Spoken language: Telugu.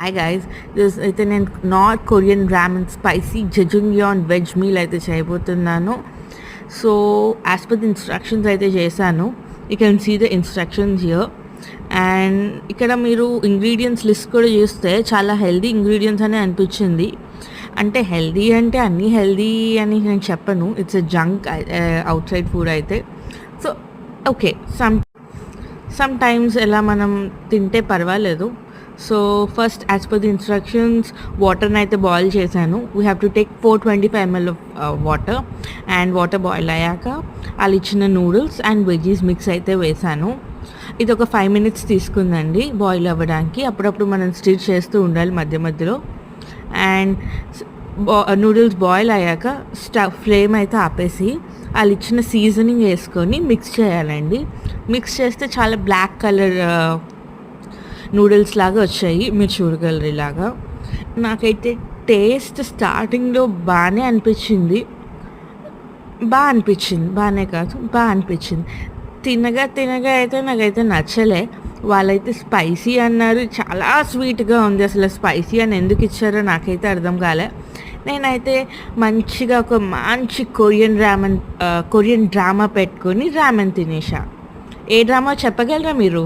హాయ్ గైస్, దిస్ అయితే నేను నార్త్ కొరియన్ రామెన్ స్పైసీ జెజుంగ్యాన్ వెజ్ మీల్ అయితే చేయబోతున్నాను. So as per the instructions అయితే చేశాను. You can see the instructions here. And ఇక్కడ మీరు ఇంగ్రీడియంట్స్ లిస్ట్ కూడా చూస్తే చాలా హెల్దీ ఇంగ్రీడియంట్స్ అని అనిపించింది. అంటే హెల్దీ అంటే అన్నీ హెల్దీ అని నేను చెప్పను, it's a junk out side food అయితే. సో ఓకే, సమ్ టైమ్స్ ఎలా మనం తింటే పర్వాలేదు. So first as per the instructions వాటర్ని అయితే బాయిల్ చేశాను. We have to take 425 ml of water. And water boil అయ్యాక వాళ్ళు ఇచ్చిన నూడిల్స్ అండ్ వెజీస్ మిక్స్ అయితే వేశాను. ఇది ఒక 5 minutes తీసుకుందండి బాయిల్ అవ్వడానికి. అప్పుడప్పుడు మనం స్టిర్ చేస్తూ ఉండాలి మధ్య మధ్యలో. అండ్ నూడిల్స్ బాయిల్ అయ్యాక ఫ్లేమ్ అయితే ఆపేసి వాళ్ళు ఇచ్చిన సీజనింగ్ వేసుకొని మిక్స్ చేయాలండి. మిక్స్ చేస్తే చాలా బ్లాక్ కలర్ నూడిల్స్ లాగా వచ్చాయి, మీరు చూడగలరు ఇలాగా. నాకైతే టేస్ట్ స్టార్టింగ్లో బాగానే అనిపించింది, బాగానే కాదు బాగా అనిపించింది. తినగా అయితే నాకైతే నచ్చలే. వాళ్ళైతే స్పైసీ అన్నారు, చాలా స్వీట్గా ఉంది. అసలు స్పైసీ అని ఎందుకు ఇచ్చారో నాకైతే అర్థం కాలే. నేనైతే మంచిగా ఒక మంచి కొరియన్ డ్రామా పెట్టుకొని రామెన్ తినేసా. ఏ డ్రామా చెప్పగలరా మీరు?